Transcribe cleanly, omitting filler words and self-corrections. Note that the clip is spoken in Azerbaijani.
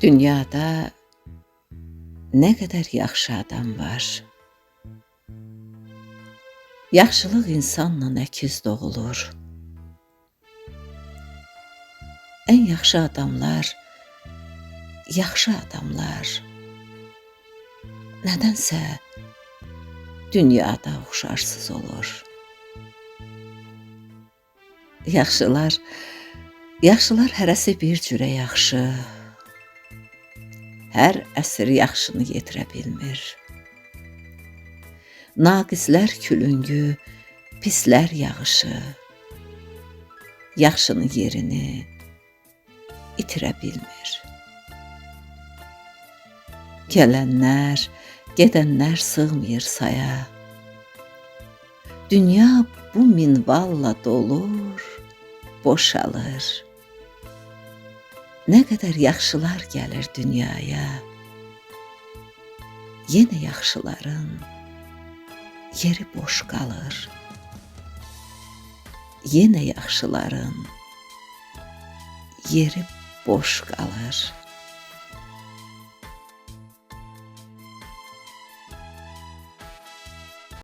Dünyada nə qədər yaxşı adam var. Yaxşılıq insanla əkiz doğulur. Ən yaxşı adamlar, yaxşı adamlar nədənsə dünyada oxşarsız olur. Yaxşılar hərəsi bir cürə yaxşı, hər əsr yaxşını yetirə bilmir. Naqislər külüngü, pislər yağışı, yaxşının yerini itirə bilmir. Gələnlər, gedənlər sığmır saya. Dünya bu minvalla dolur, boşalır. Nə qədər yaxşılar gəlir dünyaya, yenə yaxşıların yeri boş qalır. Yenə yaxşıların yeri boş qalır.